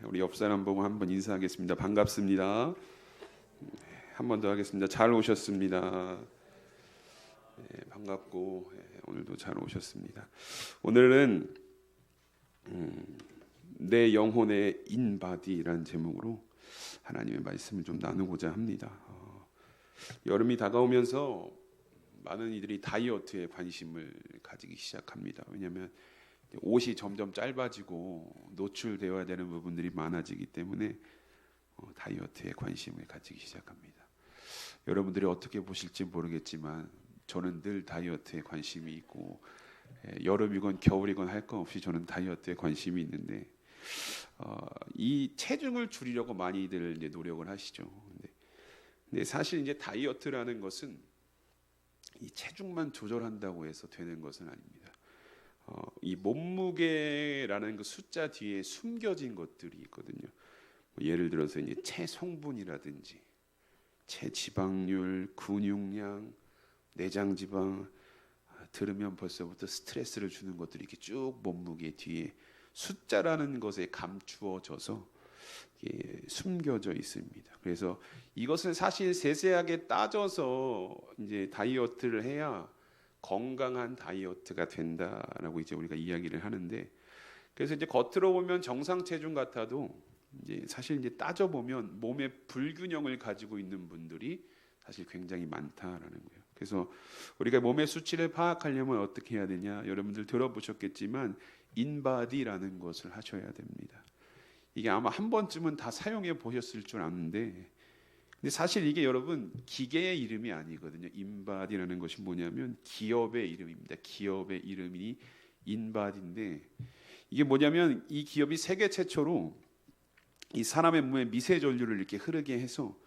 우리 옆 사람 보고 한번 인사하겠습니다. 반갑습니다. 한 번 더 하겠습니다. 잘 오셨습니다. 반갑고 오늘도 잘 오셨습니다. 오늘은 내 영혼의 인바디라는 제목으로 하나님의 말씀을 좀 나누고자 합니다. 여름이 다가오면서 많은 이들이 다이어트에 관심을 가지기 시작합니다. 왜냐하면 옷이 점점 짧아지고 노출되어야 되는 부분들이 많아지기 때문에 다이어트에 관심을 가지기 시작합니다. 여러분들이 어떻게 보실지 모르겠지만 저는 늘 다이어트에 관심이 있고 여름이건 겨울이건 할 거 없이 저는 다이어트에 관심이 있는데 이 체중을 줄이려고 많이들 이제 노력을 하시죠. 근데 사실 이제 다이어트라는 것은 이 체중만 조절한다고 해서 되는 것은 아닙니다. 이 몸무게라는 그 숫자 뒤에 숨겨진 것들이 있거든요. 예를 들어서 이제 체성분이라든지 체지방률, 근육량, 내장지방 들으면 벌써부터 스트레스를 주는 것들이 이렇게 쭉 몸무게 뒤에 숫자라는 것에 감추어져서 숨겨져 있습니다. 그래서 이것을 사실 세세하게 따져서 이제 다이어트를 해야 건강한 다이어트가 된다라고 이제 우리가 이야기를 하는데, 그래서 이제 겉으로 보면 정상 체중 같아도 이제 사실 이제 따져 보면 몸의 불균형을 가지고 있는 분들이 사실 굉장히 많다라는 거예요. 그래서 우리가 몸의 수치를 파악하려면 어떻게 해야 되냐? 여러분들 들어보셨겠지만 인바디라는 것을 하셔야 됩니다. 이게 아마 한 번쯤은 다 사용해 보셨을 줄 아는데, 근데 사실 이게 여러분 기계의 이름이 아니거든요. 인바디라는 것이 뭐냐면 기업의 이름입니다. 기업의 이름이 인바디인데, 이게 뭐냐면 이 기업이 세계 최초로 이 사람의 몸에 미세 전류를 이렇게 흐르게 해서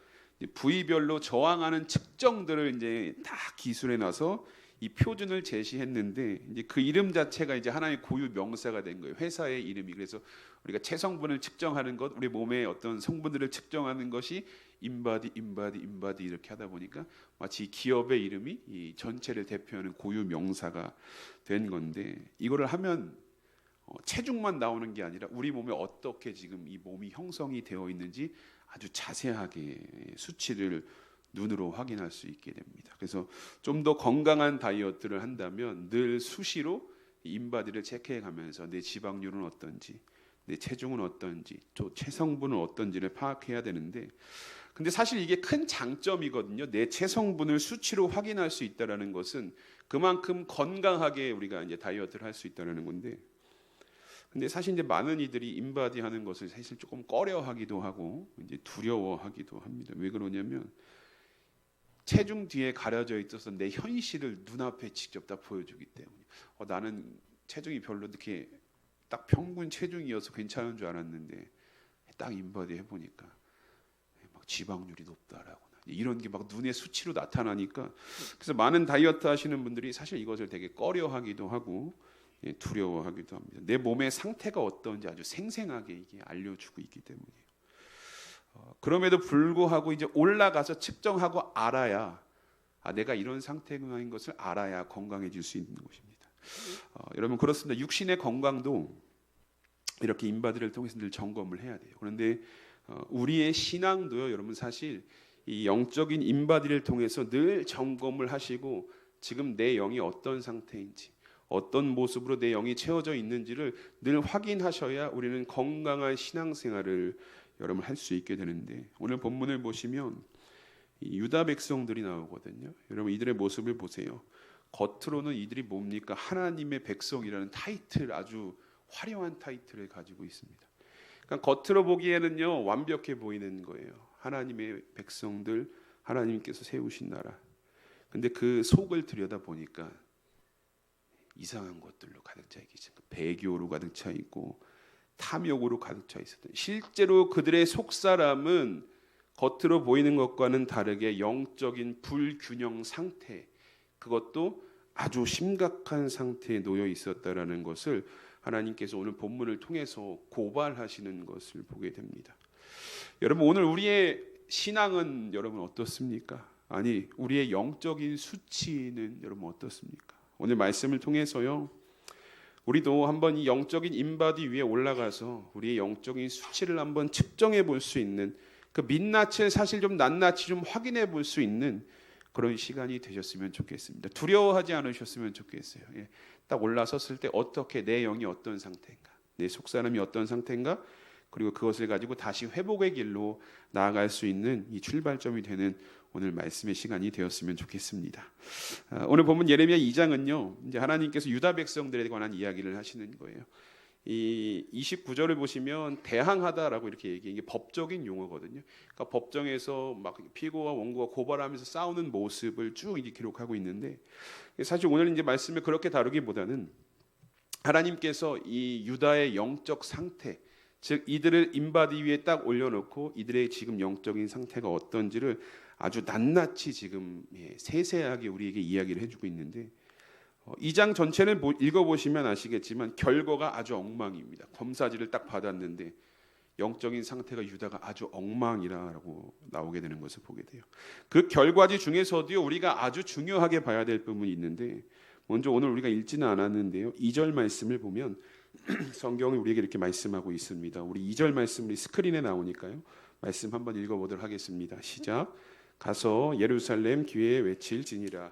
부위별로 저항하는 측정들을 이제 다 기술해 놔서 이 표준을 제시했는데, 이제 그 이름 자체가 이제 하나의 고유 명사가 된 거예요. 회사의 이름이. 그래서 우리가 체성분을 측정하는 것, 우리 몸의 어떤 성분들을 측정하는 것이 인바디 이렇게 하다 보니까 마치 기업의 이름이 이 전체를 대표하는 고유 명사가 된 건데, 이거를 하면 체중만 나오는 게 아니라 우리 몸에 어떻게 지금 이 몸이 형성이 되어 있는지 아주 자세하게 수치를 눈으로 확인할 수 있게 됩니다. 그래서 좀 더 건강한 다이어트를 한다면 늘 수시로 인바디를 체크해 가면서 내 지방률은 어떤지, 내 체중은 어떤지, 또 체성분은 어떤지를 파악해야 되는데, 근데 사실 이게 큰 장점이거든요. 내 체성분을 수치로 확인할 수 있다라는 것은 그만큼 건강하게 우리가 이제 다이어트를 할 수 있다라는 건데, 근데 사실 이제 많은 이들이 인바디 하는 것을 사실 조금 꺼려하기도 하고 이제 두려워하기도 합니다. 왜 그러냐면 체중 뒤에 가려져 있어서 내 현실을 눈앞에 직접 다 보여주기 때문에 나는 체중이 별로 이렇게 딱 평균 체중이어서 괜찮은 줄 알았는데 딱 인바디 해보니까 막 지방률이 높다라고 이런 게 막 눈에 수치로 나타나니까, 그래서 많은 다이어트 하시는 분들이 사실 이것을 되게 꺼려하기도 하고 두려워하기도 합니다. 내 몸의 상태가 어떤지 아주 생생하게 이게 알려주고 있기 때문이에요. 그럼에도 불구하고 이제 올라가서 측정하고 알아야 내가 이런 상태인 것을 알아야 건강해질 수 있는 것입니다. 여러분 그렇습니다. 육신의 건강도 이렇게 인바디를 통해서 늘 점검을 해야 돼요. 그런데 우리의 신앙도요, 여러분 사실 이 영적인 인바디를 통해서 늘 점검을 하시고 지금 내 영이 어떤 상태인지, 어떤 모습으로 내 영이 채워져 있는지를 늘 확인하셔야 우리는 건강한 신앙생활을 여러분 할 수 있게 되는데, 오늘 본문을 보시면 유다 백성들이 나오거든요. 여러분 이들의 모습을 보세요. 겉으로는 이들이 뭡니까? 하나님의 백성이라는 타이틀, 아주 화려한 타이틀을 가지고 있습니다. 그러니까 겉으로 보기에는요 완벽해 보이는 거예요. 하나님의 백성들, 하나님께서 세우신 나라. 근데 그 속을 들여다 보니까 이상한 것들로 가득 차 있기 시작. 배교로 가득 차 있고 탐욕으로 가득 차 있었던, 실제로 그들의 속사람은 겉으로 보이는 것과는 다르게 영적인 불균형 상태, 그것도 아주 심각한 상태에 놓여 있었다라는 것을 하나님께서 오늘 본문을 통해서 고발하시는 것을 보게 됩니다. 여러분 오늘 우리의 신앙은 여러분 어떻습니까? 아니 우리의 영적인 수치는 여러분 어떻습니까? 오늘 말씀을 통해서요 우리도 한번 이 영적인 인바디 위에 올라가서 우리의 영적인 수치를 한번 측정해 볼 수 있는, 그 민낯을 사실 좀 낱낱이 좀 확인해 볼 수 있는 그런 시간이 되셨으면 좋겠습니다. 두려워하지 않으셨으면 좋겠어요. 예. 딱 올라섰을 때 어떻게 내 영이 어떤 상태인가, 내 속사람이 어떤 상태인가, 그리고 그것을 가지고 다시 회복의 길로 나아갈 수 있는 이 출발점이 되는 오늘 말씀의 시간이 되었으면 좋겠습니다. 오늘 본문 예레미야 2장은요, 이제 하나님께서 유다 백성들에 관한 이야기를 하시는 거예요. 이 29절을 보시면 대항하다라고 이렇게 얘기해, 이게 법적인 용어거든요. 그러니까 법정에서 막 피고와 원고가 고발하면서 싸우는 모습을 쭉 이렇게 기록하고 있는데, 사실 오늘 이제 말씀을 그렇게 다루기보다는 하나님께서 이 유다의 영적 상태, 즉 이들을 인바디 위에 딱 올려놓고 이들의 지금 영적인 상태가 어떤지를 아주 낱낱이 지금 세세하게 우리에게 이야기를 해주고 있는데, 2장 전체를 읽어보시면 아시겠지만 결과가 아주 엉망입니다. 검사지를 딱 받았는데 영적인 상태가 유다가 아주 엉망이라고 나오게 되는 것을 보게 돼요. 그 결과지 중에서도 우리가 아주 중요하게 봐야 될 부분이 있는데, 먼저 오늘 우리가 읽지는 않았는데요, 2절 말씀을 보면 성경이 우리에게 이렇게 말씀하고 있습니다. 우리 2절 말씀이 스크린에 나오니까요, 말씀 한번 읽어보도록 하겠습니다. 시작. 가서 예루살렘 귀에 외칠지니라.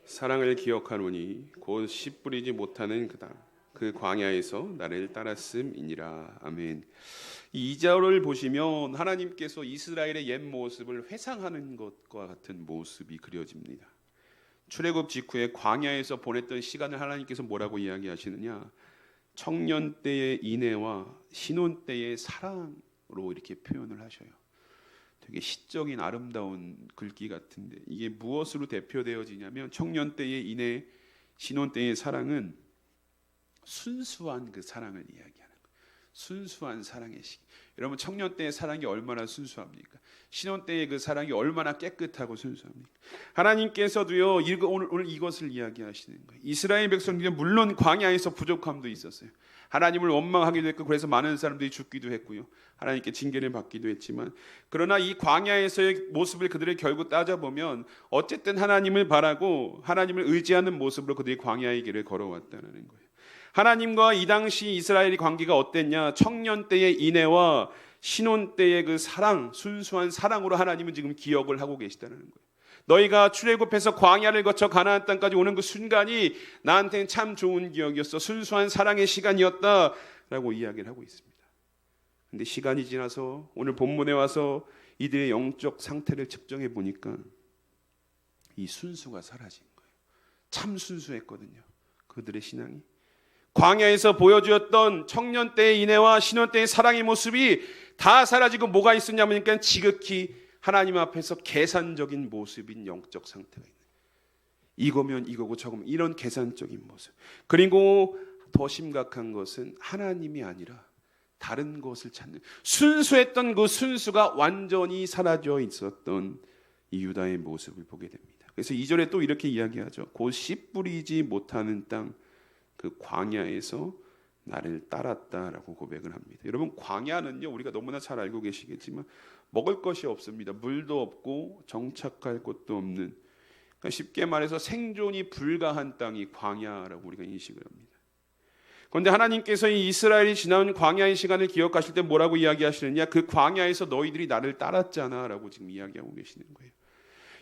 사랑을 기억하노니 곧 씨 뿌리지 못하는 그다. 그 광야에서 나를 따랐음이니라. 아멘. 이 2절을 보시면 하나님께서 이스라엘의 옛 모습을 회상하는 것과 같은 모습이 그려집니다. 출애굽 직후에 광야에서 보냈던 시간을 하나님께서 뭐라고 이야기하시느냐, 청년 때의 인애와 신혼 때의 사랑으로 이렇게 표현을 하셔요. 되게 시적인 아름다운 글귀 같은데, 이게 무엇으로 대표되어지냐면 청년 때의 인애, 신혼 때의 사랑은 순수한 그 사랑을 이야기하는 거예요. 순수한 사랑의 시기. 여러분, 청년 때의 사랑이 얼마나 순수합니까? 신혼 때의 그 사랑이 얼마나 깨끗하고 순수합니까? 하나님께서도요, 오늘 이것을 이야기하시는 거예요. 이스라엘 백성들은 물론 광야에서 부족함도 있었어요. 하나님을 원망하기도 했고, 그래서 많은 사람들이 죽기도 했고요, 하나님께 징계를 받기도 했지만, 그러나 이 광야에서의 모습을 그들이 결국 따져보면 어쨌든 하나님을 바라고 하나님을 의지하는 모습으로 그들이 광야의 길을 걸어왔다는 거예요. 하나님과 이 당시 이스라엘의 관계가 어땠냐? 청년 때의 인애와 신혼 때의 그 사랑, 순수한 사랑으로 하나님은 지금 기억을 하고 계시다는 거예요. 너희가 출애굽해서 광야를 거쳐 가나안 땅까지 오는 그 순간이 나한테는 참 좋은 기억이었어. 순수한 사랑의 시간이었다라고 이야기를 하고 있습니다. 그런데 시간이 지나서 오늘 본문에 와서 이들의 영적 상태를 측정해 보니까 이 순수가 사라진 거예요. 참 순수했거든요, 그들의 신앙이. 광야에서 보여주었던 청년 때의 인애와 신혼 때의 사랑의 모습이 다 사라지고 뭐가 있었냐면 지극히 하나님 앞에서 계산적인 모습인 영적 상태가 있는, 이거면 이거고 저거면 이런 계산적인 모습. 그리고 더 심각한 것은 하나님이 아니라 다른 것을 찾는, 순수했던 그 순수가 완전히 사라져 있었던 이 유다의 모습을 보게 됩니다. 그래서 2절에 또 이렇게 이야기하죠. 곧 씨 뿌리지 못하는 땅, 그 광야에서 나를 따랐다라고 고백을 합니다. 여러분, 광야는요, 우리가 너무나 잘 알고 계시겠지만 먹을 것이 없습니다. 물도 없고 정착할 곳도 없는, 그러니까 쉽게 말해서 생존이 불가한 땅이 광야라고 우리가 인식을 합니다. 그런데 하나님께서 이 이스라엘이 지나온 광야의 시간을 기억하실 때 뭐라고 이야기하시느냐, 그 광야에서 너희들이 나를 따랐잖아 라고 지금 이야기하고 계시는 거예요.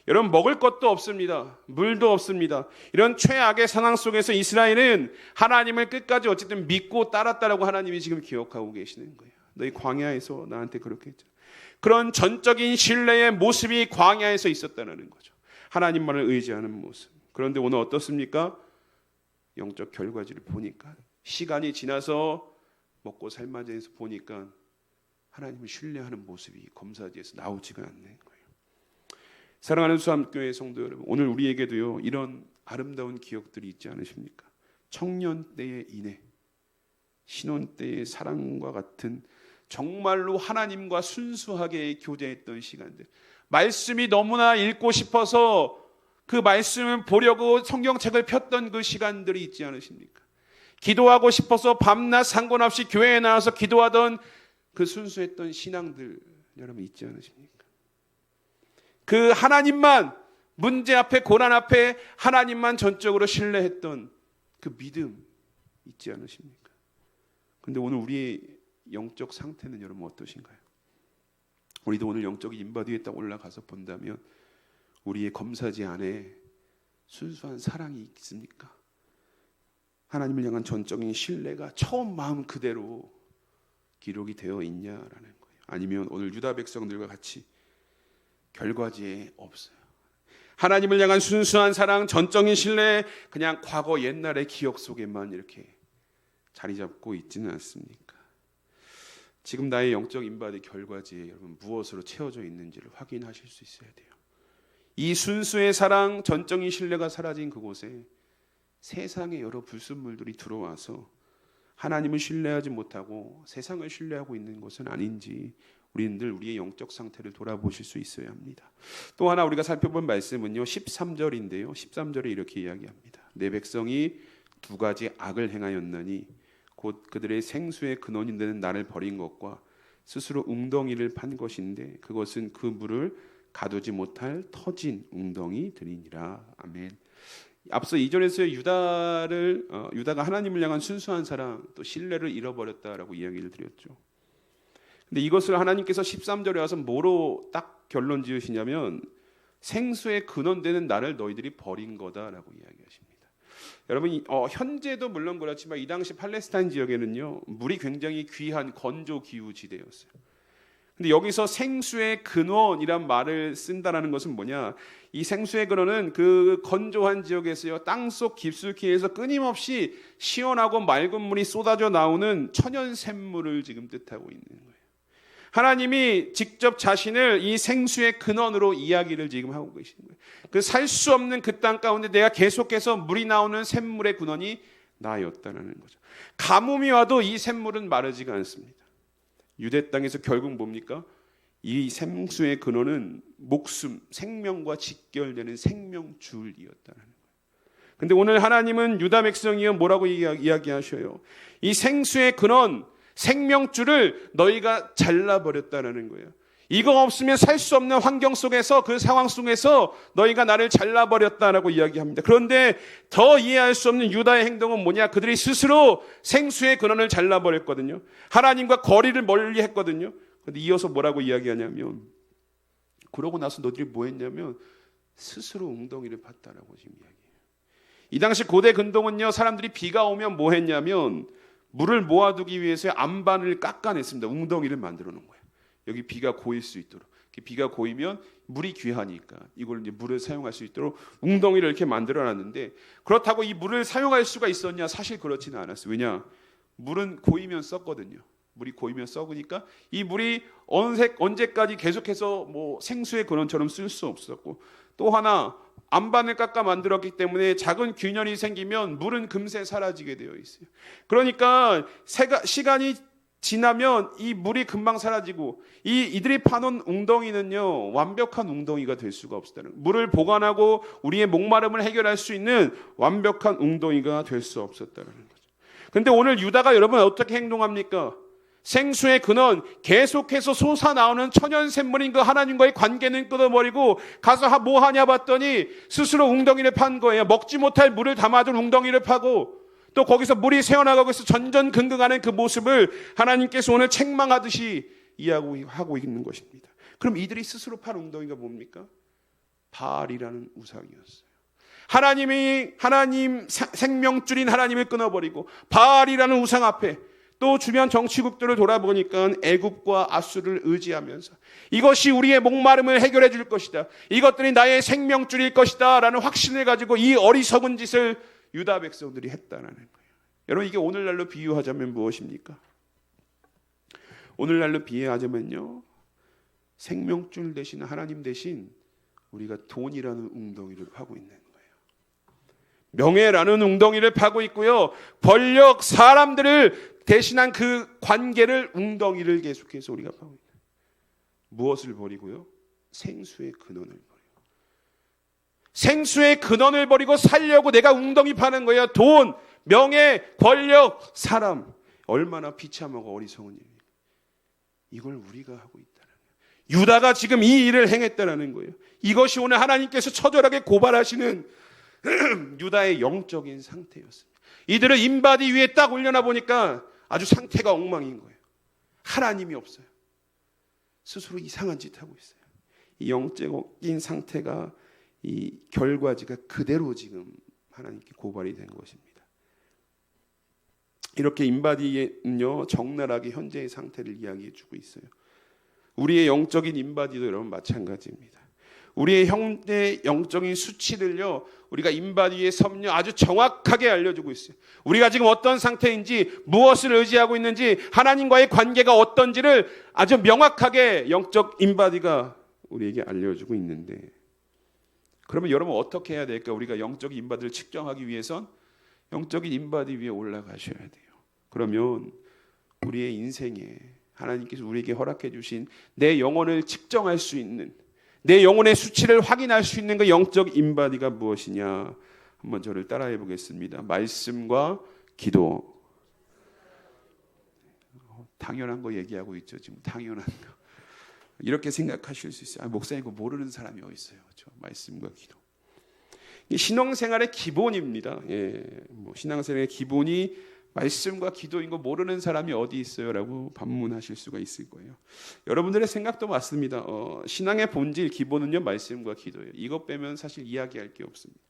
여러분, 먹을 것도 없습니다. 물도 없습니다. 이런 최악의 상황 속에서 이스라엘은 하나님을 끝까지 어쨌든 믿고 따랐다라고 하나님이 지금 기억하고 계시는 거예요. 너희 광야에서 나한테 그렇게 했잖아. 그런 전적인 신뢰의 모습이 광야에서 있었다는 거죠. 하나님만을 의지하는 모습. 그런데 오늘 어떻습니까? 영적 결과지를 보니까, 시간이 지나서 먹고 살만해서 보니까 하나님을 신뢰하는 모습이 검사지에서 나오지가 않는 거예요. 사랑하는 수암교회 성도 여러분, 오늘 우리에게도요, 이런 아름다운 기억들이 있지 않으십니까? 청년 때의 인애, 신혼 때의 사랑과 같은 정말로 하나님과 순수하게 교제했던 시간들, 말씀이 너무나 읽고 싶어서 그 말씀을 보려고 성경책을 폈던 그 시간들이 있지 않으십니까? 기도하고 싶어서 밤낮 상관없이 교회에 나와서 기도하던 그 순수했던 신앙들, 여러분 있지 않으십니까? 그 하나님만, 문제 앞에, 고난 앞에 하나님만 전적으로 신뢰했던 그 믿음 있지 않으십니까? 근데 오늘 우리의 영적 상태는 여러분 어떠신가요? 우리도 오늘 영적 인바디에 딱 올라가서 본다면 우리의 검사지 안에 순수한 사랑이 있습니까? 하나님을 향한 전적인 신뢰가 처음 마음 그대로 기록이 되어 있냐라는 거예요. 아니면 오늘 유다 백성들과 같이 결과지에 없어요. 하나님을 향한 순수한 사랑, 전적인 신뢰, 그냥 과거 옛날의 기억 속에만 이렇게 자리 잡고 있지는 않습니까? 지금 나의 영적 인바디 결과지에 여러분 무엇으로 채워져 있는지를 확인하실 수 있어야 돼요. 이 순수의 사랑, 전적인 신뢰가 사라진 그곳에 세상의 여러 불순물들이 들어와서 하나님을 신뢰하지 못하고 세상을 신뢰하고 있는 것은 아닌지 우리는 늘 우리의 영적 상태를 돌아보실 수 있어야 합니다. 또 하나 우리가 살펴본 말씀은요 13절인데요 13절에 이렇게 이야기합니다. 내 백성이 두 가지 악을 행하였나니 곧 그들의 생수의 근원이 되는 나를 버린 것과 스스로 웅덩이를 판 것인데 그것은 그 물을 가두지 못할 터진 웅덩이들이니라. 아멘. 앞서 2절에서 유다가 하나님을 향한 순수한 사랑 또 신뢰를 잃어버렸다라고 이야기를 드렸죠. 근데 이것을 하나님께서 13절에 와서 뭐로 딱 결론 지으시냐면 생수의 근원되는 나를 너희들이 버린 거다라고 이야기하십니다. 여러분 현재도 물론 그렇지만 이 당시 팔레스타인 지역에는요 물이 굉장히 귀한 건조 기후 지대였어요. 근데 여기서 생수의 근원이란 말을 쓴다라는 것은 뭐냐? 이 생수의 근원은 그 건조한 지역에서요 땅속 깊숙이에서 끊임없이 시원하고 맑은 물이 쏟아져 나오는 천연 샘물을 지금 뜻하고 있는 거예요. 하나님이 직접 자신을 이 생수의 근원으로 이야기를 지금 하고 계시는 거예요. 그 살 수 없는 그 땅 가운데 내가 계속해서 물이 나오는 샘물의 근원이 나였다는 거죠. 가뭄이 와도 이 샘물은 마르지가 않습니다. 유대 땅에서 결국 뭡니까? 이 생수의 근원은 목숨, 생명과 직결되는 생명줄이었다는 거예요. 근데 오늘 하나님은 유다 백성이여 뭐라고 이야기하셔요? 이 생수의 근원, 생명줄을 너희가 잘라버렸다는 거예요. 이거 없으면 살 수 없는 환경 속에서 그 상황 속에서 너희가 나를 잘라버렸다라고 이야기합니다. 그런데 더 이해할 수 없는 유다의 행동은 뭐냐? 그들이 스스로 생수의 근원을 잘라버렸거든요. 하나님과 거리를 멀리 했거든요. 그런데 이어서 뭐라고 이야기하냐면 그러고 나서 너희들이 뭐 했냐면 스스로 웅덩이를 팠다라고 지금 이야기해요. 이 당시 고대 근동은요 사람들이 비가 오면 뭐 했냐면 물을 모아두기 위해서 안반을 깎아냈습니다. 웅덩이를 만들어 놓은 거예요. 여기 비가 고일 수 있도록. 비가 고이면 물이 귀하니까 이걸 이제 물을 사용할 수 있도록 웅덩이를 이렇게 만들어 놨는데 그렇다고 이 물을 사용할 수가 있었냐? 사실 그렇지는 않았어요. 왜냐? 물은 고이면 썩거든요. 물이 고이면 썩으니까 이 물이 언제까지 계속해서 뭐 생수의 근원처럼 쓸 수 없었고 또 하나 안반을 깎아 만들었기 때문에 작은 균열이 생기면 물은 금세 사라지게 되어 있어요. 그러니까 시간이 지나면 이 물이 금방 사라지고 이들이 파놓은 웅덩이는요 완벽한 웅덩이가 될 수가 없다는 거예요. 물을 보관하고 우리의 목마름을 해결할 수 있는 완벽한 웅덩이가 될 수 없었다는 거죠. 그런데 오늘 유다가 여러분 어떻게 행동합니까? 생수의 근원 계속해서 솟아나오는 천연 샘물인 그 하나님과의 관계는 끊어버리고 가서 뭐 하냐 봤더니 스스로 웅덩이를 판 거예요. 먹지 못할 물을 담아둔 웅덩이를 파고 또 거기서 물이 새어나가고 있어 전전긍긍하는 그 모습을 하나님께서 오늘 책망하듯이 이야기하고 있는 것입니다. 그럼 이들이 스스로 판 웅덩이가 뭡니까? 바알이라는 우상이었어요. 하나님 생명줄인 하나님을 끊어버리고 바알이라는 우상 앞에 또 주변 정치국들을 돌아보니까 애굽과 아수를 의지하면서 이것이 우리의 목마름을 해결해 줄 것이다. 이것들이 나의 생명줄일 것이다 라는 확신을 가지고 이 어리석은 짓을 유다 백성들이 했다는 거예요. 여러분 이게 오늘날로 비유하자면 무엇입니까? 오늘날로 비유하자면요 생명줄 대신 하나님 대신 우리가 돈이라는 웅덩이를 파고 있는 거예요. 명예라는 웅덩이를 파고 있고요. 권력, 사람들을 대신한 그 관계를 웅덩이를 계속해서 우리가 파고 있다. 무엇을 버리고요? 생수의 근원을 버리고. 생수의 근원을 버리고 살려고 내가 웅덩이 파는 거예요. 돈, 명예, 권력, 사람. 얼마나 비참하고 어리석은 일입니까? 이걸 우리가 하고 있다는 거예요. 유다가 지금 이 일을 행했다는 거예요. 이것이 오늘 하나님께서 처절하게 고발하시는 유다의 영적인 상태였습니다. 이들을 인바디 위에 딱 올려놔 보니까 아주 상태가 엉망인 거예요. 하나님이 없어요. 스스로 이상한 짓 하고 있어요. 이 영적인 상태가 이 결과지가 그대로 지금 하나님께 고발이 된 것입니다. 이렇게 인바디는요 적나라하게 현재의 상태를 이야기해 주고 있어요. 우리의 영적인 인바디도 여러분 마찬가지입니다. 우리의 현재 영적인 수치를요 우리가 인바디의 섭려 아주 정확하게 알려주고 있어요. 우리가 지금 어떤 상태인지, 무엇을 의지하고 있는지, 하나님과의 관계가 어떤지를 아주 명확하게 영적 인바디가 우리에게 알려주고 있는데, 그러면 여러분 어떻게 해야 될까? 우리가 영적인 인바디를 측정하기 위해선 영적인 인바디 위에 올라가셔야 돼요. 그러면 우리의 인생에 하나님께서 우리에게 허락해 주신 내 영혼을 측정할 수 있는, 내 영혼의 수치를 확인할 수 있는 그 영적 인바디가 무엇이냐, 한번 저를 따라해 보겠습니다. 말씀과 기도. 당연한 거 얘기하고 있죠. 지금 당연한 거. 이렇게 생각하실 수 있어요. 목사님 그거 모르는 사람이 어디 있어요? 그렇죠? 말씀과 기도. 신앙생활의 기본입니다. 신앙생활의 기본이 말씀과 기도인 거 모르는 사람이 어디 있어요라고 반문하실 수가 있을 거예요. 여러분들의 생각도 맞습니다. 신앙의 본질 기본은요 말씀과 기도예요. 이것 빼면 사실 이야기할 게 없습니다.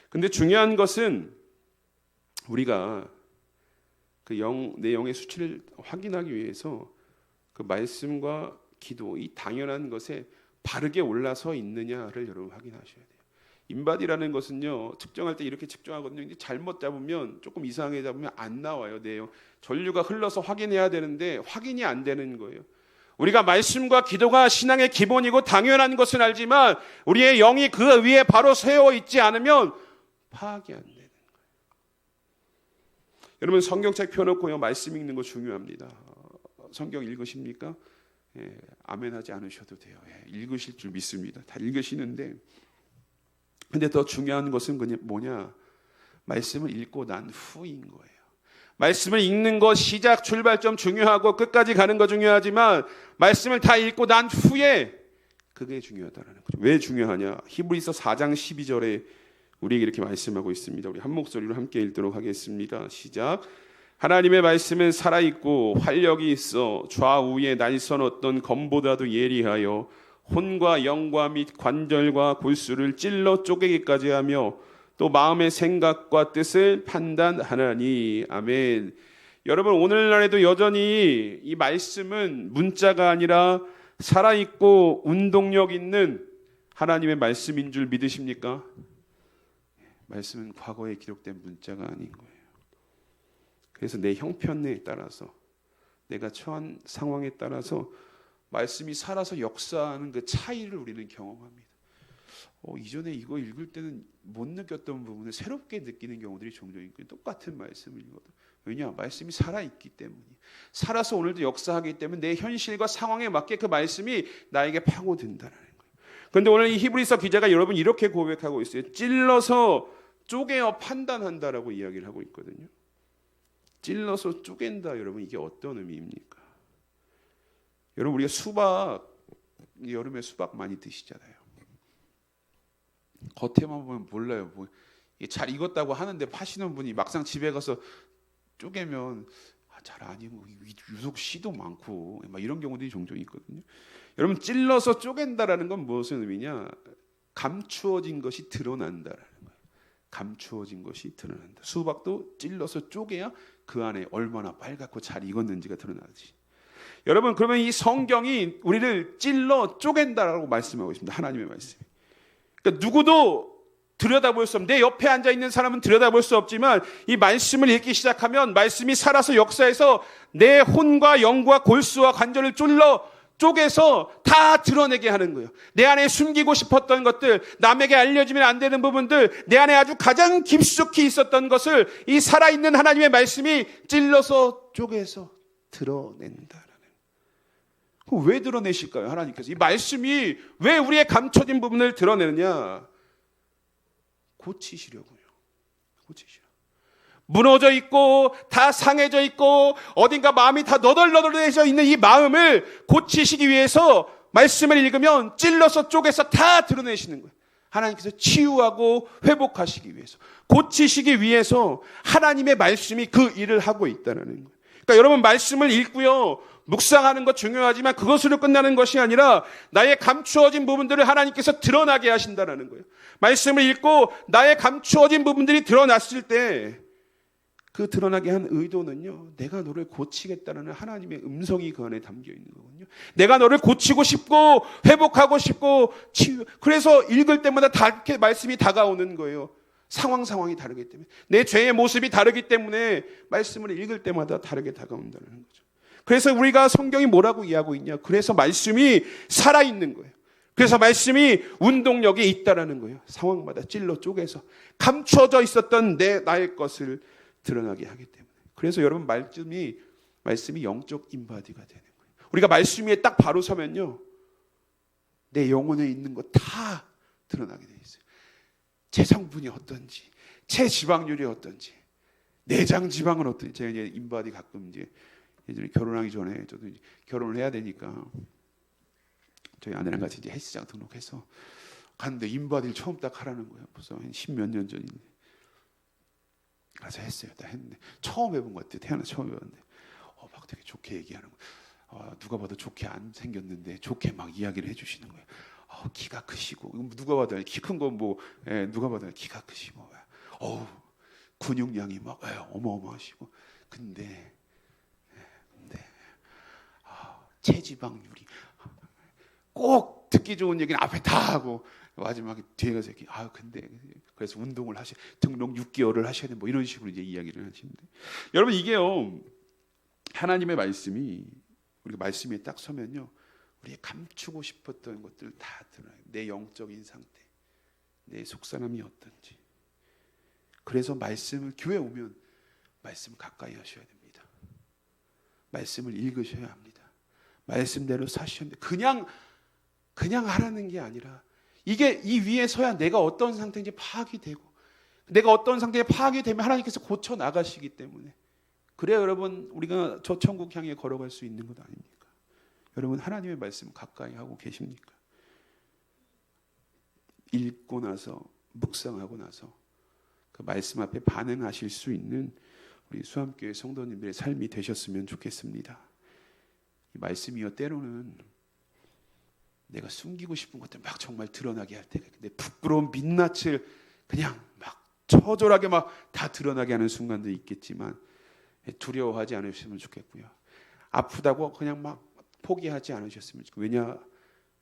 근데 중요한 것은 우리가 내 영의 수치를 확인하기 위해서 그 말씀과 기도, 이 당연한 것에 바르게 올라서 있느냐를 여러분 확인하셔야 돼요. 인바디라는 것은요 측정할 때 이렇게 측정하거든요. 잘못 잡으면, 조금 이상하게 잡으면 안 나와요. 전류가 흘러서 확인해야 되는데 확인이 안 되는 거예요. 우리가 말씀과 기도가 신앙의 기본이고 당연한 것은 알지만 우리의 영이 그 위에 바로 세워 있지 않으면 파악이 안 되는 거예요. 여러분 성경책 펴놓고요 말씀 읽는 거 중요합니다. 성경 읽으십니까? 아멘 하지 않으셔도 돼요. 읽으실 줄 믿습니다. 다 읽으시는데, 근데 더 중요한 것은 뭐냐? 말씀을 읽고 난 후인 거예요. 말씀을 읽는 것 시작, 출발점 중요하고 끝까지 가는 거 중요하지만 말씀을 다 읽고 난 후에 그게 중요하다는 거죠. 왜 중요하냐? 히브리서 4장 12절에 우리에게 이렇게 말씀하고 있습니다. 우리 한 목소리로 함께 읽도록 하겠습니다. 시작. 하나님의 말씀은 살아있고 활력이 있어 좌우에 날선 어떤 검보다도 예리하여 혼과 영과 및 관절과 골수를 찔러 쪼개기까지 하며 또 마음의 생각과 뜻을 판단하나니. 아멘. 여러분 오늘날에도 여전히 이 말씀은 문자가 아니라 살아있고 운동력 있는 하나님의 말씀인 줄 믿으십니까? 말씀은 과거에 기록된 문자가 아닌 거예요. 그래서 내 형편에 따라서, 내가 처한 상황에 따라서 말씀이 살아서 역사하는 그 차이를 우리는 경험합니다. 이전에 이거 읽을 때는 못 느꼈던 부분을 새롭게 느끼는 경우들이 종종 있고, 똑같은 말씀을 읽어도. 왜냐? 말씀이 살아있기 때문이에요. 살아서 오늘도 역사하기 때문에 내 현실과 상황에 맞게 그 말씀이 나에게 파고든다는 거예요. 그런데 오늘 이 히브리서 기자가 여러분 이렇게 고백하고 있어요. 찔러서 쪼개어 판단한다라고 이야기를 하고 있거든요. 찔러서 쪼갠다. 여러분 이게 어떤 의미입니까? 여러분 우리가 여름에 수박 많이 드시잖아요. 겉에만 보면 몰라요. 잘 익었다고 하는데 파시는 분이 막상 집에 가서 쪼개면 잘 안 익고 유독 씨도 많고 막 이런 경우들이 종종 있거든요. 여러분 찔러서 쪼갠다라는 건 무슨 의미냐? 감추어진 것이 드러난다라는 거예요. 감추어진 것이 드러난다. 수박도 찔러서 쪼개야 그 안에 얼마나 빨갛고 잘 익었는지가 드러나지. 여러분 그러면 이 성경이 우리를 찔러 쪼갠다라고 말씀하고 있습니다. 하나님의 말씀. 그러니까 누구도 들여다볼 수 없는, 내 옆에 앉아있는 사람은 들여다볼 수 없지만 이 말씀을 읽기 시작하면 말씀이 살아서 역사해서 내 혼과 영과 골수와 관절을 쪼개서 다 드러내게 하는 거예요. 내 안에 숨기고 싶었던 것들, 남에게 알려지면 안 되는 부분들, 내 안에 아주 가장 깊숙이 있었던 것을 이 살아있는 하나님의 말씀이 찔러서 쪼개서 드러낸다라는. 왜 드러내실까요? 하나님께서 이 말씀이 왜 우리의 감춰진 부분을 드러내느냐? 고치시려고요. 무너져 있고 다 상해져 있고 어딘가 마음이 다 너덜너덜해져 있는 이 마음을 고치시기 위해서 말씀을 읽으면 찔러서 쪼개서 다 드러내시는 거예요. 하나님께서 치유하고 회복하시기 위해서, 고치시기 위해서 하나님의 말씀이 그 일을 하고 있다는 거예요. 그러니까 여러분, 말씀을 읽고요, 묵상하는 것 중요하지만 그것으로 끝나는 것이 아니라 나의 감추어진 부분들을 하나님께서 드러나게 하신다는 거예요. 말씀을 읽고 나의 감추어진 부분들이 드러났을 때 그 드러나게 한 의도는요, 내가 너를 고치겠다는 하나님의 음성이 그 안에 담겨 있는 거거든요. 내가 너를 고치고 싶고 회복하고 싶고 그래서 읽을 때마다 다르게 말씀이 다가오는 거예요. 상황이 다르기 때문에, 내 죄의 모습이 다르기 때문에 말씀을 읽을 때마다 다르게 다가온다는 거죠. 그래서 우리가 성경이 뭐라고 이해하고 있냐? 그래서 말씀이 살아있는 거예요. 그래서 말씀이 운동력이 있다라는 거예요. 상황마다 찔러 쪼개서 감춰져 있었던 나의 것을 드러나게 하기 때문에. 그래서 여러분, 말씀이 영적 인바디가 되는 거예요. 우리가 말씀 위에 딱 바로 서면요, 내 영혼에 있는 거 다 드러나게 돼 있어요. 체성분이 어떤지, 체지방률이 어떤지, 내장 지방은 어떤지. 제가 이제 인바디 가끔 이제 예전에 결혼하기 전에 저도 이제 결혼을 해야 되니까 저희 아내랑 같이 이제 헬스장 등록해서 갔는데 인바디를 처음 딱 하라는 거예요. 벌써 한 10몇 년 전인데. 가서 했어요. 다 했는데 처음 해본 것 같아요. 태어나 처음 해봤는데 막 되게 좋게 얘기하는 거예요. 누가 봐도 좋게 안 생겼는데 좋게 막 이야기를 해주시는 거예요. 키가 크시고, 누가 봐도 키 큰 건 뭐, 누가 봐도 키가 크시고, 근육량이 막 어마어마하시고, 근데 체지방률이, 꼭 듣기 좋은 얘기는 앞에 다 하고 마지막에 뒤에 가서 이렇게 근데 그래서 운동을 등록 6개월을 하셔야 돼, 뭐 이런 식으로 이제 이야기를 하시는데, 여러분, 이게요, 하나님의 말씀이 우리가 말씀 위에 딱 서면요, 우리의 감추고 싶었던 것들 다 드러나요. 내 영적인 상태, 내 속사람이 어떤지. 그래서 말씀을, 교회 오면 말씀 가까이 하셔야 됩니다. 말씀을 읽으셔야 합니다. 말씀대로 사셔야 됩니다. 그냥 하라는 게 아니라, 이게 이 위에 서야 내가 어떤 상태인지 파악이 되고, 내가 어떤 상태에 파악이 되면 하나님께서 고쳐 나가시기 때문에, 그래야 여러분, 우리가 저 천국 향해 걸어갈 수 있는 것 아닙니까? 여러분, 하나님의 말씀 가까이 하고 계십니까? 읽고 나서, 묵상하고 나서 그 말씀 앞에 반응하실 수 있는 우리 수암교회 성도님들의 삶이 되셨으면 좋겠습니다. 이 말씀이요, 때로는 내가 숨기고 싶은 것들 막 정말 드러나게 할 때, 내 부끄러운 민낯을 그냥 막 처절하게 막 다 드러나게 하는 순간도 있겠지만, 두려워하지 않으셨으면 좋겠고요. 아프다고 그냥 막 포기하지 않으셨으면 좋겠고, 왜냐,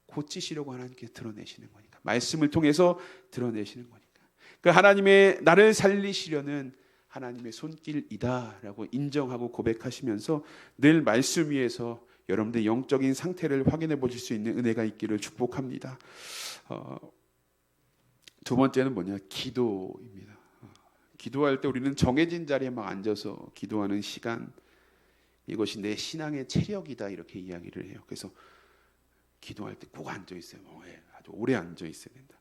고치시려고 하나님께 드러내시는 거니까, 말씀을 통해서 드러내시는 거니까. 그 하나님의, 나를 살리시려는 하나님의 손길이다라고 인정하고 고백하시면서 늘 말씀 위에서 여러분들의 영적인 상태를 확인해 보실 수 있는 은혜가 있기를 축복합니다. 두 번째는 뭐냐? 기도입니다. 기도할 때 우리는 정해진 자리에 막 앉아서 기도하는 시간, 이것이 내 신앙의 체력이다, 이렇게 이야기를 해요. 그래서 기도할 때 꼭 앉아 있어요. 아주 오래 앉아 있어야 된다.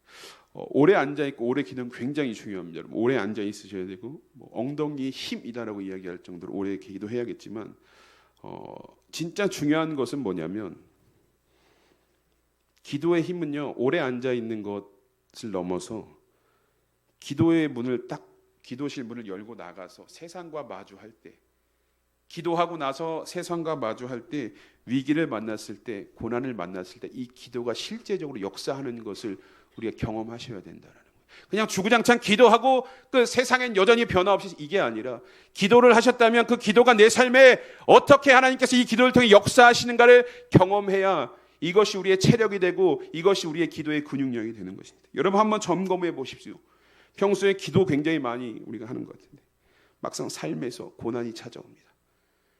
오래 앉아 있고 오래 기도는 굉장히 중요합니다. 여러분, 오래 앉아 있으셔야 되고, 엉덩이 힘이다라고 이야기할 정도로 오래 기도해야겠지만, 진짜 중요한 것은 뭐냐면, 기도의 힘은요, 오래 앉아 있는 것을 넘어서 기도의 문을 기도실 문을 열고 나가서 세상과 마주할 때, 기도하고 나서 세상과 마주할 때, 위기를 만났을 때, 고난을 만났을 때 이 기도가 실제적으로 역사하는 것을 우리가 경험하셔야 된다는 거예요. 그냥 주구장창 기도하고 그 세상엔 여전히 변화 없이, 이게 아니라 기도를 하셨다면 그 기도가 내 삶에 어떻게 하나님께서 이 기도를 통해 역사하시는가를 경험해야 이것이 우리의 체력이 되고 이것이 우리의 기도의 근육량이 되는 것입니다. 여러분, 한번 점검해 보십시오. 평소에 기도 굉장히 많이 우리가 하는 것 같은데 막상 삶에서 고난이 찾아옵니다.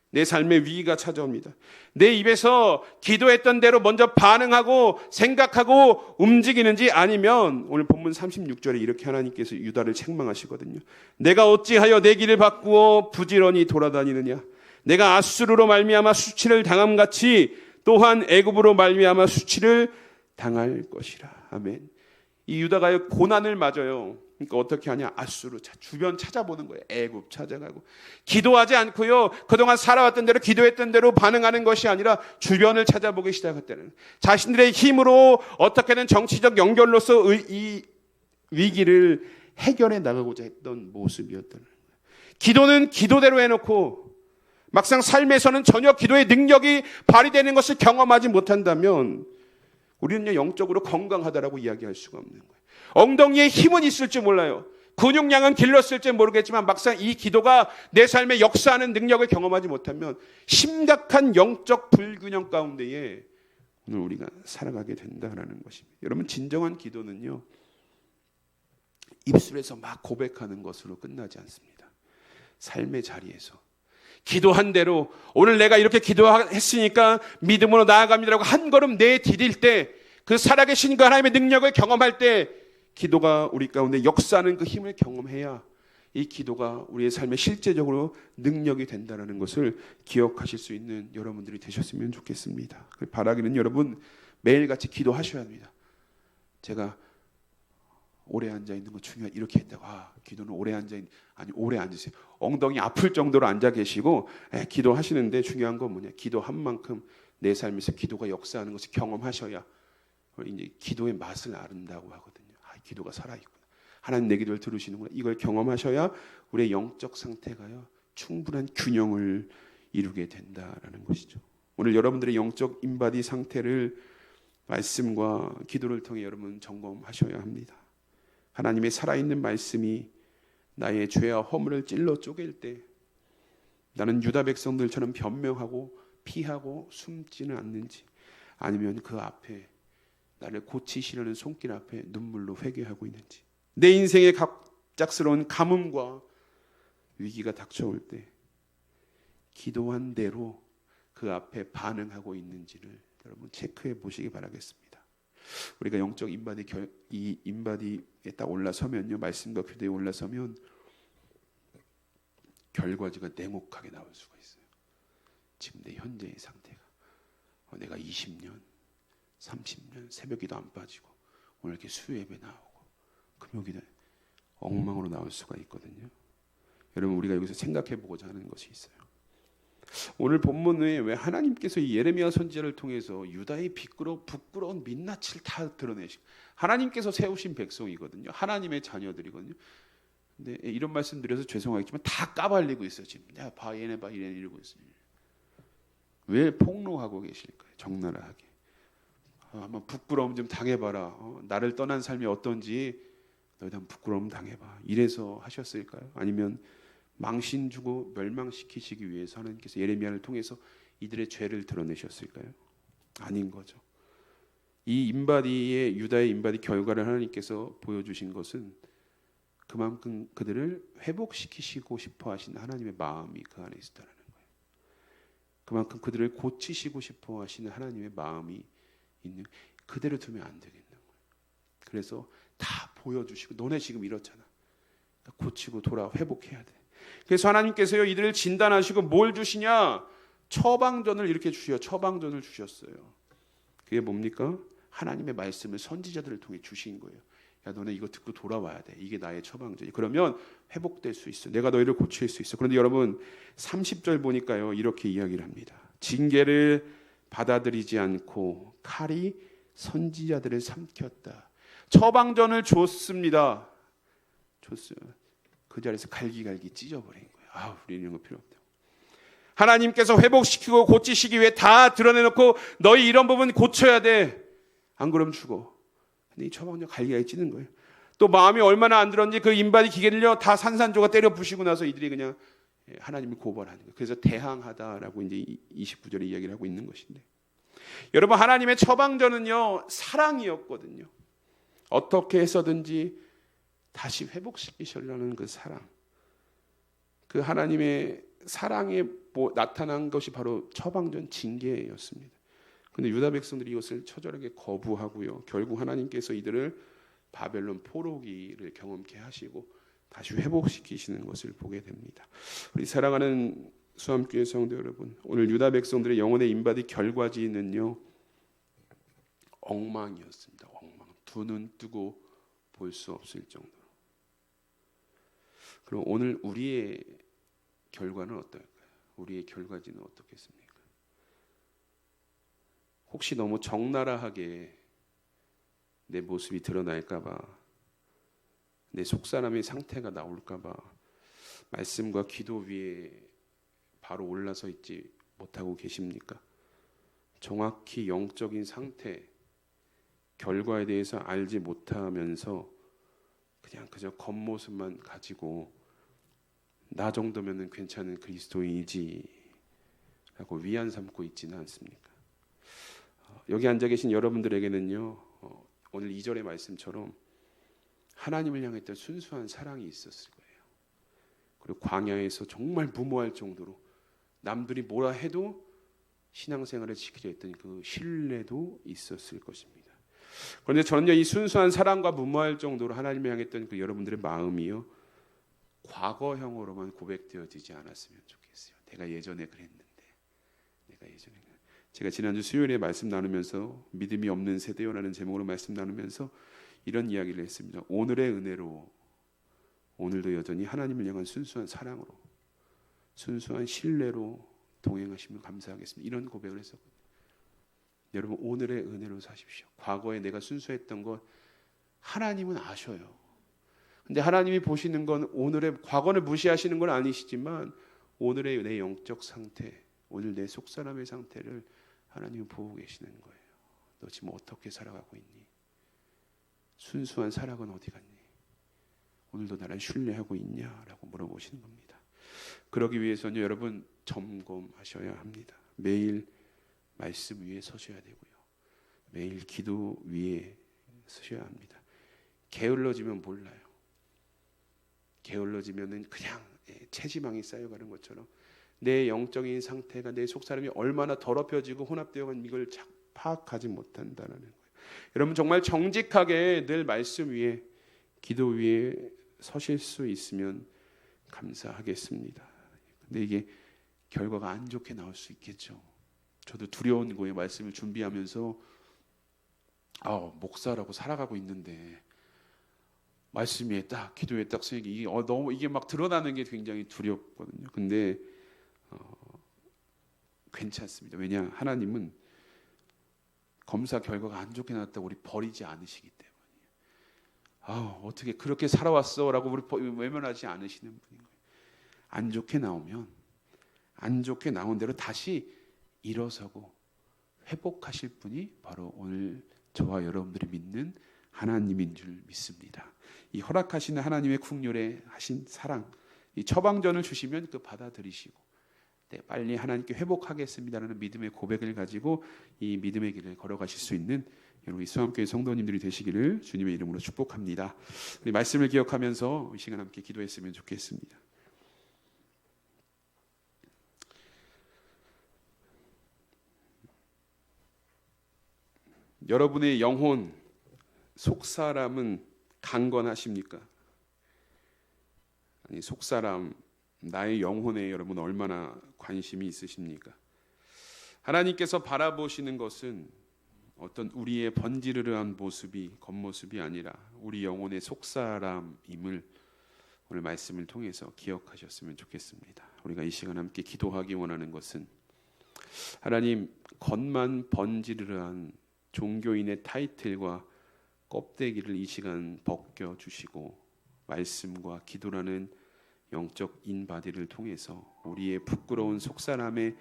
내 삶의 위기가 찾아옵니다. 내 입에서 기도했던 대로 먼저 반응하고 생각하고 움직이는지, 아니면 오늘 본문 36절에 이렇게 하나님께서 유다를 책망하시거든요. 내가 어찌하여 내 길을 바꾸어 부지런히 돌아다니느냐? 내가 아수르로 말미암아 수치를 당함같이 또한 애굽으로 말미암아 수치를 당할 것이라. 아멘. 이 유다가 고난을 맞아요. 그러니까 어떻게 하냐? 아수르 주변 찾아보는 거예요. 애굽 찾아가고. 기도하지 않고요, 그동안 살아왔던 대로 기도했던 대로 반응하는 것이 아니라 주변을 찾아보기 시작했다는, 자신들의 힘으로 어떻게든 정치적 연결로서 이 위기를 해결해 나가고자 했던 모습이었다는 거예요. 기도는 기도대로 해놓고 막상 삶에서는 전혀 기도의 능력이 발휘되는 것을 경험하지 못한다면 우리는 영적으로 건강하다라고 이야기할 수가 없는 거예요. 엉덩이에 힘은 있을지 몰라요. 근육량은 길렀을지 모르겠지만 막상 이 기도가 내 삶에 역사하는 능력을 경험하지 못하면 심각한 영적 불균형 가운데에 오늘 우리가 살아가게 된다라는 것입니다. 여러분, 진정한 기도는요, 입술에서 막 고백하는 것으로 끝나지 않습니다. 삶의 자리에서 기도한 대로 오늘 내가 이렇게 기도했으니까 믿음으로 나아갑니다라고 한 걸음 내디딜 때, 그 살아계신 그 하나님의 능력을 경험할 때 기도가 우리 가운데 역사하는 그 힘을 경험해야 이 기도가 우리의 삶에 실제적으로 능력이 된다는 것을 기억하실 수 있는 여러분들이 되셨으면 좋겠습니다. 바라기는 여러분 매일같이 기도하셔야 합니다. 제가 오래 앉아있는 거 중요한, 이렇게 했다고 기도는 오래 앉아있는, 아니 오래 앉으세요. 엉덩이 아플 정도로 앉아 계시고 기도하시는데 중요한 건 뭐냐? 기도한 만큼 내 삶에서 기도가 역사하는 것을 경험하셔야 이제 기도의 맛을 아른다고 하거든요. 기도가 살아있구나, 하나님 내 기도를 들으시는구나, 이걸 경험하셔야 우리의 영적 상태가요 충분한 균형을 이루게 된다라는 것이죠. 오늘 여러분들의 영적 인바디 상태를 말씀과 기도를 통해 여러분 점검하셔야 합니다. 하나님의 살아있는 말씀이 나의 죄와 허물을 찔러 쪼갤 때 나는 유다 백성들처럼 변명하고 피하고 숨지는 않는지, 아니면 그 앞에 나를 고치시려는 손길 앞에 눈물로 회개하고 있는지, 내 인생의 갑작스러운 가뭄과 위기가 닥쳐올 때 기도한 대로 그 앞에 반응하고 있는지를 여러분 체크해 보시기 바라겠습니다. 우리가 영적 이 인바디에 딱 올라서면요, 말씀과 교대에 올라서면 결과지가 냉혹하게 나올 수가 있어요. 지금 내 현재의 상태가, 내가 20년 30년 새벽기도 안 빠지고 오늘 이렇게 수요예배 나오고 금요기도 엉망으로 나올 수가 있거든요. 여러분, 우리가 여기서 생각해 보고자 하는 것이 있어요. 오늘 본문에 왜 하나님께서 이 예레미야 선지자를 통해서 유다의 부끄러운 민낯을 다 드러내시고, 하나님께서 세우신 백성이거든요. 하나님의 자녀들이거든요. 근데 이런 말씀 드려서 죄송하겠지만 다 까발리고 있어요. 지금 야, 봐 얘네 봐 이래 이러고 있어요. 왜 폭로하고 계실까요? 적나라하게. 한번 부끄러움 좀 당해봐라. 나를 떠난 삶이 어떤지 너희도 한번 부끄러움 당해봐. 이래서 하셨을까요? 아니면 망신 주고 멸망시키시기 위해서 하나님께서 예레미야를 통해서 이들의 죄를 드러내셨을까요? 아닌 거죠. 이 인바디의 유다의 인바디 결과를 하나님께서 보여주신 것은 그만큼 그들을 회복시키시고 싶어 하시는 하나님의 마음이 그 안에 있었다는 거예요. 그만큼 그들을 고치시고 싶어 하시는 하나님의 마음이 있는, 그대로 두면 안 되겠는 거예요. 그래서 다 보여주시고, 너네 지금 이렇잖아, 그러니까 고치고 돌아 회복해야 돼. 그래서 하나님께서요 이들을 진단하시고 뭘 주시냐? 처방전을 이렇게 주셔요. 처방전을 주셨어요. 그게 뭡니까? 하나님의 말씀을 선지자들을 통해 주신 거예요. 야, 너네 이거 듣고 돌아와야 돼. 이게 나의 처방전이. 그러면 회복될 수 있어. 내가 너희를 고칠 수 있어. 그런데 여러분 30절 보니까요 이렇게 이야기를 합니다. 징계를 받아들이지 않고 칼이 선지자들을 삼켰다. 처방전을 줬습니다. 줬어요. 그 자리에서 갈기갈기 찢어버린 거예요. 우리 이런 거 필요 없다. 하나님께서 회복시키고 고치시기 위해 다 드러내놓고 너희 이런 부분 고쳐야 돼. 안 그러면 죽어. 근데 이 처방전 갈기갈기 찢는 거예요. 또 마음이 얼마나 안 들었는지 그 인바디 기계를요 다 산산조각 때려 부시고 나서 이들이 그냥 하나님을 고발하는 거예요. 그래서 대항하다라고 이제 29절에 이야기를 하고 있는 것인데, 여러분 하나님의 처방전은요 사랑이었거든요. 어떻게 해서든지 다시 회복시키시려는 그 사랑, 그 하나님의 사랑에 나타난 것이 바로 처방전 징계였습니다. 그런데 유다 백성들이 이것을 처절하게 거부하고요, 결국 하나님께서 이들을 바벨론 포로기를 경험케 하시고 다시 회복시키시는 것을 보게 됩니다. 우리 사랑하는 수암교회 성도 여러분, 오늘 유다 백성들의 영혼의 인바디 결과지는요 엉망이었습니다. 엉망. 두 눈 뜨고 볼 수 없을 정도로. 그럼 오늘 우리의 결과는 어떨까요? 우리의 결과지는 어떻겠습니까? 혹시 너무 적나라하게 내 모습이 드러날까봐, 내 속사람의 상태가 나올까봐 말씀과 기도 위에 바로 올라서 있지 못하고 계십니까? 정확히 영적인 상태, 결과에 대해서 알지 못하면서 그냥 그저 겉모습만 가지고 나 정도면은 괜찮은 그리스도인이지 라고 위안 삼고 있지는 않습니까? 여기 앉아 계신 여러분들에게는요, 오늘 2절의 말씀처럼 하나님을 향했던 순수한 사랑이 있었을 거예요. 그리고 광야에서 정말 무모할 정도로 남들이 뭐라 해도 신앙생활을 지키려 했던 그 신뢰도 있었을 것입니다. 그런데 저는요, 이 순수한 사랑과 무모할 정도로 하나님을 향했던 그 여러분들의 마음이요, 과거형으로만 고백되어지지 않았으면 좋겠어요. 내가 예전에 그랬는데, 제가 지난주 수요일에 말씀 나누면서 믿음이 없는 세대요라는 제목으로 말씀 나누면서 이런 이야기를 했습니다. 오늘의 은혜로 오늘도 여전히 하나님을 향한 순수한 사랑으로, 순수한 신뢰로 동행하시면 감사하겠습니다. 이런 고백을 했었거든요. 여러분, 오늘의 은혜로 사십시오. 과거에 내가 순수했던 것 하나님은 아셔요. 근데 하나님이 보시는 건 오늘의 과거를 무시하시는 건 아니시지만 오늘의 내 영적 상태, 오늘 내 속사람의 상태를 하나님은 보고 계시는 거예요. 너 지금 어떻게 살아가고 있니? 순수한 사랑은 어디 갔니? 오늘도 나를 신뢰하고 있냐라고 물어보시는 겁니다. 그러기 위해서는 여러분 점검하셔야 합니다. 매일 말씀 위에 서셔야 되고요. 매일 기도 위에 서셔야 합니다. 게을러지면 몰라요. 게을러지면은 그냥 체지방이 쌓여가는 것처럼 내 영적인 상태가, 내 속사람이 얼마나 더럽혀지고 혼합되어간 이걸 파악하지 못한다는 거예요. 여러분 정말 정직하게 늘 말씀 위에, 기도 위에 서실 수 있으면 감사하겠습니다. 근데 이게 결과가 안 좋게 나올 수 있겠죠. 저도 두려운 거예요. 말씀을 준비하면서 목사라고 살아가고 있는데 말씀 위에 딱, 기도에 딱 서기, 너무 이게 막 드러나는 게 굉장히 두렵거든요. 근데 괜찮습니다. 왜냐, 하나님은 검사 결과가 안 좋게 나왔다고 우리 버리지 않으시기 때문이에요. 어떻게 그렇게 살아왔어라고 우리 외면하지 않으시는 분인 거예요. 안 좋게 나오면 안 좋게 나온 대로 다시 일어서고 회복하실 분이 바로 오늘 저와 여러분들이 믿는 하나님인 줄 믿습니다. 이 허락하시는 하나님의 국률에 하신 사랑, 이 처방전을 주시면 그 받아들이시고, 빨리 하나님께 회복하겠습니다라는 믿음의 고백을 가지고 이 믿음의 길을 걸어가실 수 있는 여러분 수함교회 성도님들이 되시기를 주님의 이름으로 축복합니다. 우리 말씀을 기억하면서 이 시간 함께 기도했으면 좋겠습니다. 여러분의 영혼, 속사람은 강건하십니까? 아니, 속사람, 나의 영혼에 여러분 얼마나 관심이 있으십니까? 하나님께서 바라보시는 것은 어떤 우리의 번지르르한 모습이, 겉모습이 아니라 우리 영혼의 속사람임을 오늘 말씀을 통해서 기억하셨으면 좋겠습니다. 우리가 이 시간 함께 기도하기 원하는 것은 하나님, 겉만 번지르르한 종교인의 타이틀과 껍데기를 이 시간 벗겨주시고 말씀과 기도라는 영적 인바디를 통해서 우리의 부끄러운 속사람의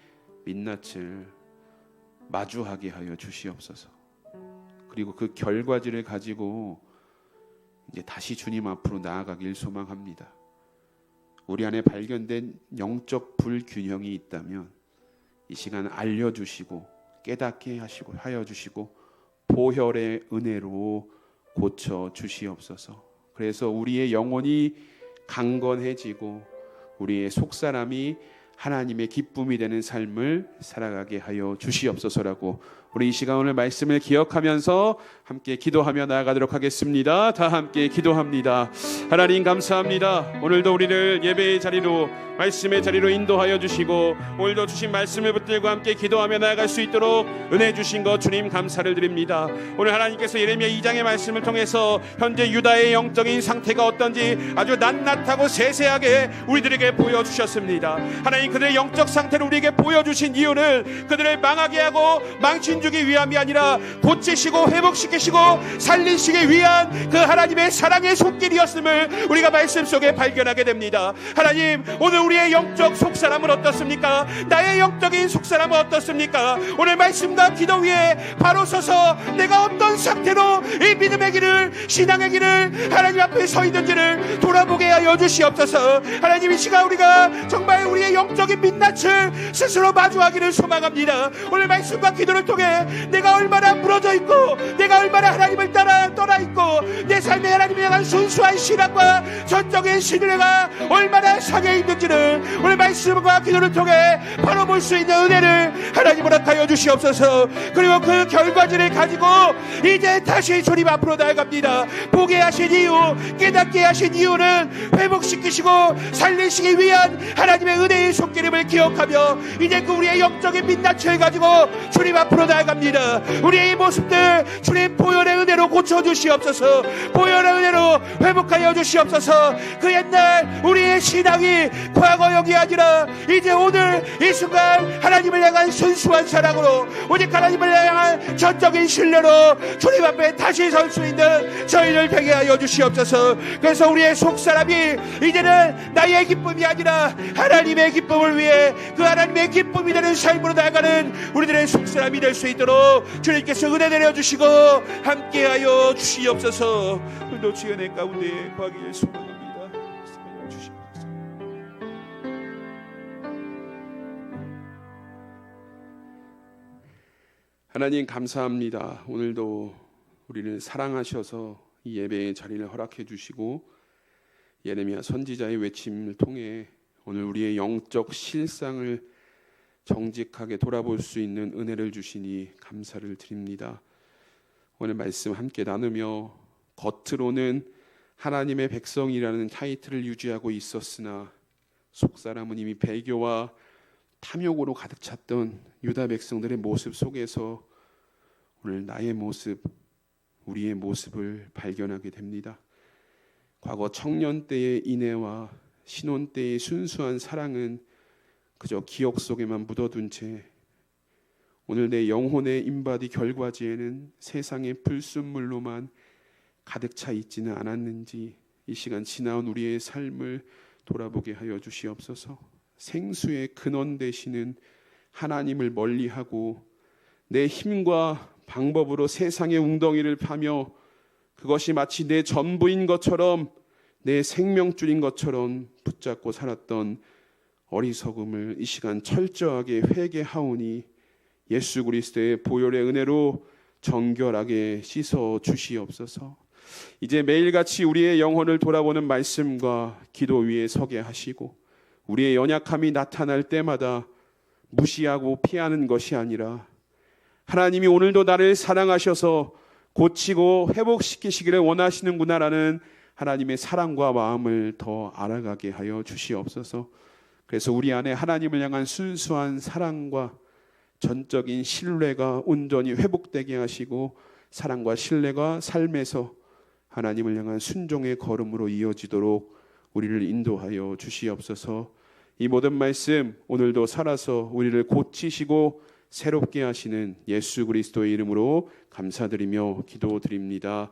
민낯을 마주하게 하여 주시옵소서. 그리고 그 결과지를 가지고 이제 다시 주님 앞으로 나아가길 소망합니다. 우리 안에 발견된 영적 불균형이 있다면 이 시간 알려주시고 깨닫게 하여 주시고 보혈의 은혜로 고쳐 주시옵소서. 그래서 우리의 영혼이 강건해지고 우리의 속사람이 하나님의 기쁨이 되는 삶을 살아가게 하여 주시옵소서라고 우리 이 시간 오늘 말씀을 기억하면서 함께 기도하며 나아가도록 하겠습니다. 다 함께 기도합니다. 하나님 감사합니다. 오늘도 우리를 예배의 자리로, 말씀의 자리로 인도하여 주시고 오늘도 주신 말씀을 붙들고 함께 기도하며 나아갈 수 있도록 은혜 주신 것 주님 감사를 드립니다. 오늘 하나님께서 예레미야 2장의 말씀을 통해서 현재 유다의 영적인 상태가 어떤지 아주 낱낱하고 세세하게 우리들에게 보여주셨습니다. 하나님, 그들의 영적 상태를 우리에게 보여주신 이유는 그들을 망하게 하고 망신주기 위함이 아니라 고치시고 회복시키시고 살리시기 위한 그 하나님의 사랑의 손길이었음을 우리가 말씀 속에 발견하게 됩니다. 하나님, 오늘 우리의 영적 속사람은 어떻습니까? 나의 영적인 속사람은 어떻습니까? 오늘 말씀과 기도 위에 바로 서서 내가 어떤 상태로 이 믿음의 길을, 신앙의 길을 하나님 앞에 서 있는지를 돌아보게 하여 주시옵소서. 하나님, 이 시간 우리가 정말 우리의 영적인 민낯을 스스로 마주하기를 소망합니다. 오늘 말씀과 기도를 통해 내가 얼마나 무너져 있고 내가 얼마나 하나님을 떠나 있고 내 삶에 하나님을 향한 순수한 신앙과 전적인 신뢰가 얼마나 상해 있는지를 오늘 말씀과 기도를 통해 바로 볼 수 있는 은혜를 하나님 허락하여 주시옵소서. 그리고 그 결과지를 가지고 이제 다시 주님 앞으로 나아갑니다. 보게 하신 이유, 깨닫게 하신 이유는 회복시키시고 살리시기 위한 하나님의 은혜의 손길임을 기억하며 이제 그 우리의 영적인 민낯을 가지고 주님 앞으로 나아갑니다. 우리의 이 모습들 주님 보혈의 은혜로 고쳐주시옵소서. 보혈의 은혜로 회복하여 주시옵소서. 그 옛날 우리의 신앙이 과거역이 아니라 이제 오늘 이 순간 하나님을 향한 순수한 사랑으로, 오직 하나님을 향한 전적인 신뢰로 주님 앞에 다시 설 수 있는 저희를 되게 하여 주시옵소서. 그래서 우리의 속사람이 이제는 나의 기쁨이 아니라 하나님의 기쁨을 위해 그 하나님의 기쁨이 되는 삶으로 나아가는 우리들의 속사람이 될 수 있도록 주님께서 은혜 내려주시고 함께하여 주시옵소서. 오늘도 주의 은혜 가운데 거하기를 소망합니다. 주시옵소서. 하나님 감사합니다. 오늘도 우리를 사랑하셔서 이 예배의 자리를 허락해 주시고 예레미야 선지자의 외침을 통해 오늘 우리의 영적 실상을 정직하게 돌아볼 수 있는 은혜를 주시니 감사를 드립니다. 오늘 말씀 함께 나누며 겉으로는 하나님의 백성이라는 타이틀을 유지하고 있었으나 속사람은 이미 배교와 탐욕으로 가득 찼던 유다 백성들의 모습 속에서 오늘 나의 모습, 우리의 모습을 발견하게 됩니다. 과거 청년 때의 인애와 신혼 때의 순수한 사랑은 그저 기억 속에만 묻어둔 채 오늘 내 영혼의 인바디 결과지에는 세상의 불순물로만 가득 차 있지는 않았는지 이 시간 지나온 우리의 삶을 돌아보게 하여 주시옵소서. 생수의 근원 되시는 하나님을 멀리하고 내 힘과 방법으로 세상의 웅덩이를 파며 그것이 마치 내 전부인 것처럼, 내 생명줄인 것처럼 붙잡고 살았던 어리석음을 이 시간 철저하게 회개하오니 예수 그리스도의 보혈의 은혜로 정결하게 씻어 주시옵소서. 이제 매일같이 우리의 영혼을 돌아보는 말씀과 기도 위에 서게 하시고 우리의 연약함이 나타날 때마다 무시하고 피하는 것이 아니라 하나님이 오늘도 나를 사랑하셔서 고치고 회복시키시기를 원하시는구나라는 하나님의 사랑과 마음을 더 알아가게 하여 주시옵소서. 그래서 우리 안에 하나님을 향한 순수한 사랑과 전적인 신뢰가 온전히 회복되게 하시고 사랑과 신뢰가 삶에서 하나님을 향한 순종의 걸음으로 이어지도록 우리를 인도하여 주시옵소서. 이 모든 말씀 오늘도 살아서 우리를 고치시고 새롭게 하시는 예수 그리스도의 이름으로 감사드리며 기도드립니다.